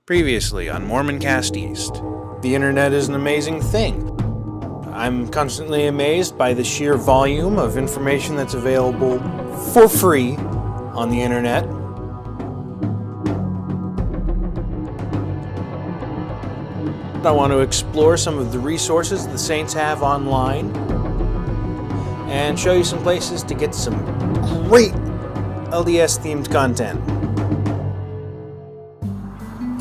Previously on MormonCast East. The internet is an amazing thing. I'm constantly amazed by the sheer volume of information that's available for free on the internet. I want to explore some of the resources the Saints have online and show you some places to get some great LDS-themed content.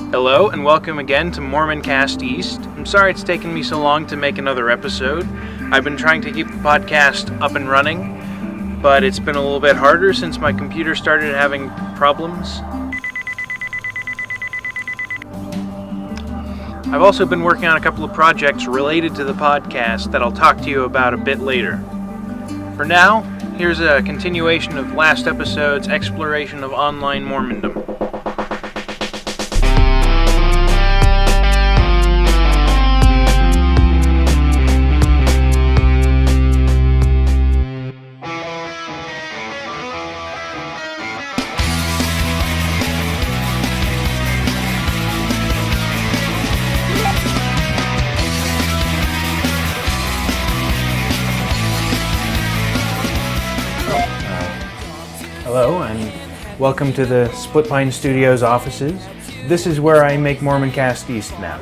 Hello, and welcome again to MormonCast East. I'm sorry it's taken me so long to make another episode. I've been trying to keep the podcast up and running, but it's been a little bit harder since my computer started having problems. I've also been working on a couple of projects related to the podcast that I'll talk to you about a bit later. For now, here's a continuation of last episode's exploration of online Mormondom. Hello, and welcome to the Split Pine Studios offices. This is where I make MormonCast East now.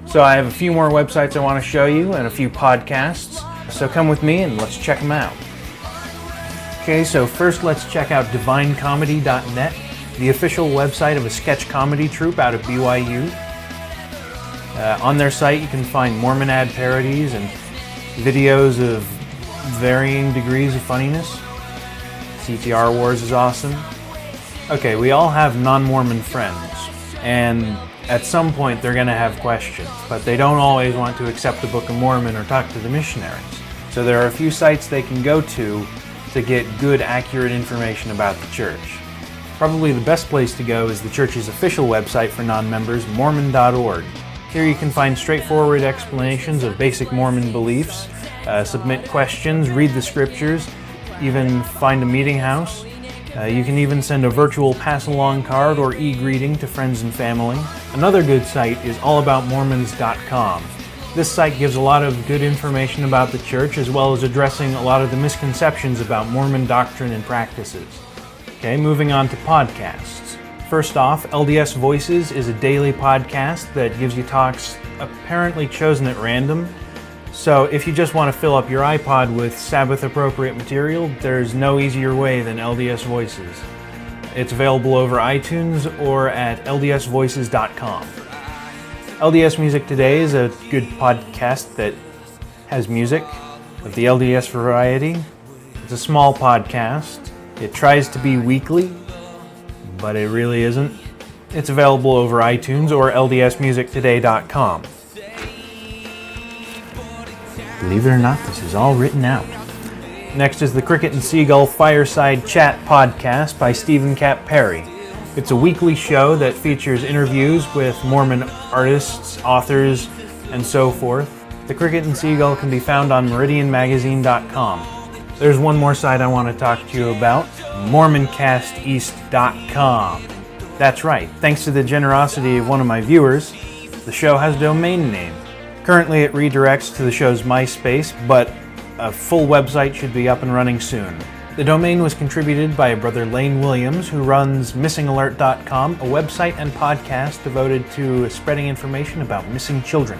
So I have a few more websites I want to show you and a few podcasts. So come with me and let's check them out. Okay, so first let's check out divinecomedy.net, the official website of a sketch comedy troupe out of BYU. On their site you can find Mormon ad parodies and videos of varying degrees of funniness. CTR Wars is awesome. Okay, we all have non-Mormon friends, and at some point they're going to have questions, but they don't always want to accept the Book of Mormon or talk to the missionaries. So there are a few sites they can go to get good, accurate information about the church. Probably the best place to go is the church's official website for non-members, mormon.org. Here you can find straightforward explanations of basic Mormon beliefs, submit questions, read the scriptures, even find a meeting house. You can even send a virtual pass-along card or e-greeting to friends and family. Another good site is allaboutmormons.com. This site gives a lot of good information about the church, as well as addressing a lot of the misconceptions about Mormon doctrine and practices. Okay, moving on to podcasts. First off, LDS Voices is a daily podcast that gives you talks apparently chosen at random. So if you just want to fill up your iPod with Sabbath-appropriate material, there's no easier way than LDS Voices. It's available over iTunes or at ldsvoices.com. LDS Music Today is a good podcast that has music of the LDS variety. It's a small podcast. It tries to be weekly, but it really isn't. It's available over iTunes or ldsmusictoday.com. Believe it or not, this is all written out. Next is the Cricket and Seagull Fireside Chat podcast by Stephen Cap Perry. It's a weekly show that features interviews with Mormon artists, authors, and so forth. The Cricket and Seagull can be found on meridianmagazine.com. There's one more site I want to talk to you about, mormoncasteast.com. That's right, thanks to the generosity of one of my viewers, the show has a domain name. Currently it redirects to the show's MySpace, but a full website should be up and running soon. The domain was contributed by Brother Lane Williams, who runs missingalert.com, a website and podcast devoted to spreading information about missing children.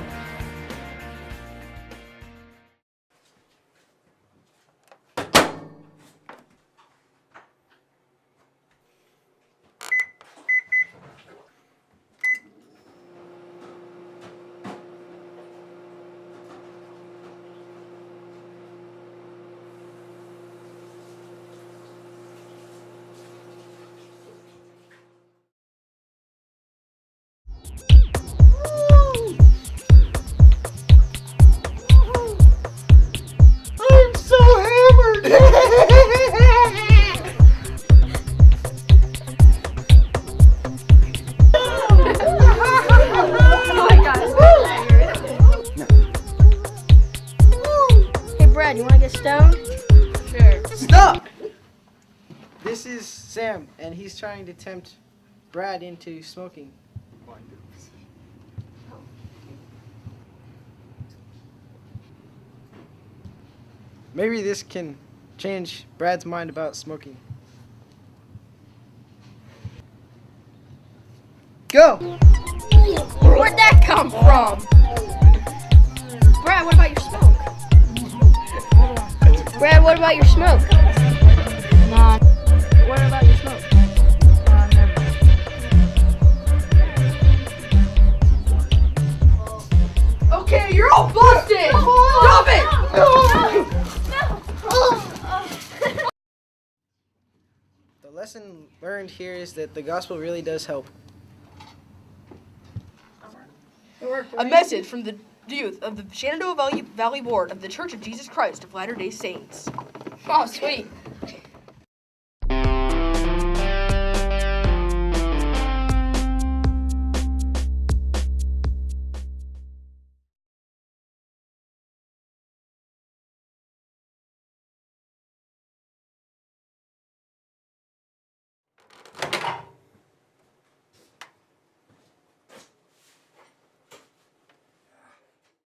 Brad, you want to get stoned? Sure. Stop! This is Sam, and he's trying to tempt Brad into smoking. Maybe this can change Brad's mind about smoking. Go! Where'd that come from? Brad, what about your smoke? Brad, what about your smoke? Nah, What about your smoke? nah, never. Okay, you're all busted! Stop it! The lesson learned here is that the gospel really does help. A message from the youth of the Shenandoah Valley Board of the Church of Jesus Christ of Latter-day Saints. Oh, sweet.